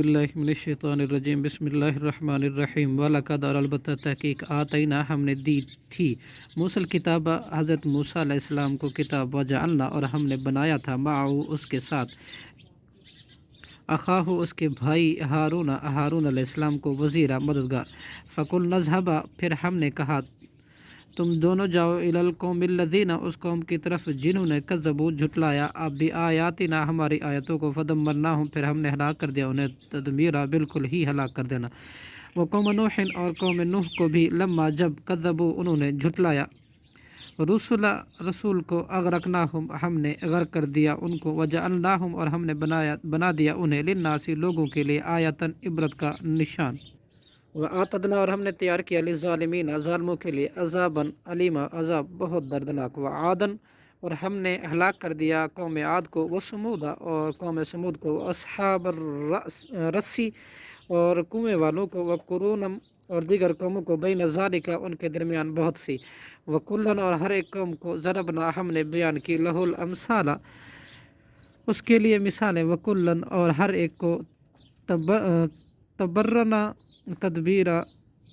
باللہ من الشیطان الرجیم بسم اللہ الرحمن الرحیم وَلَقَدْ اور البتہ تحقیق آتینا ہم نے دی تھی موسیٰ الکتاب حضرت موسیٰ علیہ السلام کو کتاب وجعلنا اور ہم نے بنایا تھا معه اس کے ساتھ اخاہ اس کے بھائی ہارون علیہ السلام کو وزیرا مددگار فَقُلْنَا اذْهَبَا پھر ہم نے کہا تم دونوں جاؤ الی القوم الذین اس قوم کی طرف جنہوں نے کذبوا جھٹلایا بآیاتنا ہماری آیتوں کو فدمرناہم پھر ہم نے ہلاک کر دیا انہیں تدمیرا بالکل ہی ہلاک کر دینا وقوم نوح اور قوم نوح کو بھی لما جب کذبوا انہوں نے جھٹلایا رسول کو اغرقناہم ہم نے غرق کر دیا ان کو وجعلناہم اور ہم نے بنا دیا انہیں للناس لوگوں کے لیے آیتاً عبرت کا نشان وَآتَدْنَا اور ہم نے تیار کیا للظالمین ظالموں کے لیے عذاباً علیما عذاب بہت دردناک وعاداً اور ہم نے ہلاک کر دیا قوم عاد کو وثمودا اور قوم ثمود کو اصحاب الرسی اور کنویں والوں کو وقرونم اور دیگر قوموں کو بین ذالک ان کے درمیان بہت سی وکلن اور ہر ایک قوم کو ضربنا ہم نے بیان کی لہ الامثال اس کے لیے مثالیں وکلن اور ہر ایک کو تبرنا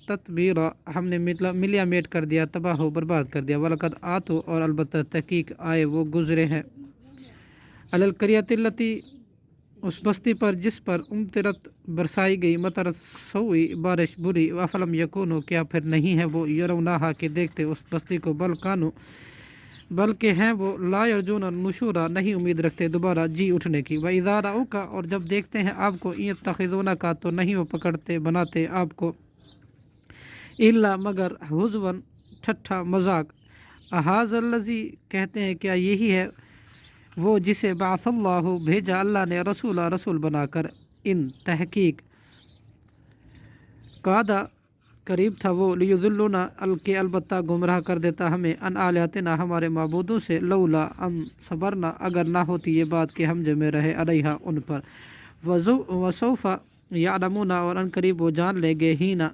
تدبیرا ہم نے ملیا میٹ کر دیا تباہ و برباد کر دیا وَلَقَدْ آتوا اور البتہ تحقیق آئے وہ گزرے ہیں علی القریۃ التی اس بستی پر جس پر امطرت برسائی گئی مطر سوئی بارش بری وَفَلَمْ یکونوا کیا پھر نہیں ہے وہ یرونہا کہ دیکھتے اس بستی کو بلکہ ہیں وہ لا یرجون نشورا نہیں امید رکھتے دوبارہ جی اٹھنے کی وَإِذَا رَأَوْكَ اور جب دیکھتے ہیں آپ کو یتخذونک تو نہیں وہ پکڑتے بناتے آپ کو الا مگر حزواً ٹھٹھا مذاق اہذا الذی کہتے ہیں کیا یہی ہے وہ جسے بعث اللہ بھیجا اللہ نے رسول بنا کر ان تحقیق قادہ قریب تھا وہ لیضلونا کہ البتہ گمراہ کر دیتا ہمیں ان آلیاتنا ہمارے معبودوں سے لولا ان صبرنا اگر نہ ہوتی یہ بات کہ ہم جمے رہے علیہا ان پر وسوف یعلمون اور ان قریب وہ جان لیں گے ہی نہ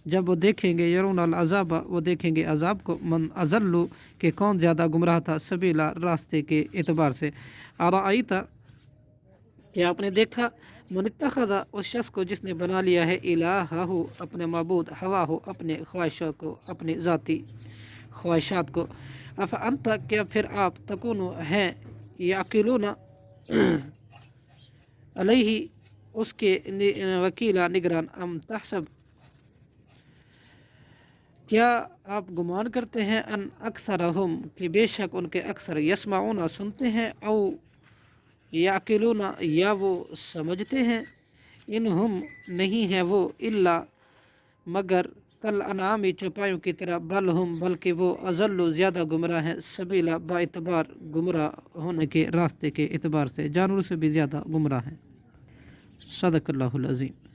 جب وہ دیکھیں گے یرون العذاب وہ دیکھیں گے عذاب کو من اضل کہ کون زیادہ گمراہ تھا سبیلا راستے کے اعتبار سے ارائیتا کہ آپ نے دیکھا من اتخذ اس شخص کو جس نے بنا لیا ہے الہہ اپنے معبود ہوا ہو اپنے خواہشوں کو اپنے ذاتی خواہشات کو افانت کیا پھر آپ تکون ہیں یعقلون علیہ اس کے وکیلا نگران ام تحسب کیا آپ گمان کرتے ہیں ان اکثرہم کہ بے شک ان کے اکثر یسمعون سنتے ہیں او یعقلون یا وہ سمجھتے ہیں انہم نہیں ہے وہ الا مگر کل انعام چوپایوں کی طرح بل ہم بلکہ وہ اضل زیادہ گمراہ ہیں سبیلا با اعتبار گمراہ ہونے کے راستے کے اعتبار سے جانوروں سے بھی زیادہ گمراہ ہیں صدق اللہ العظیم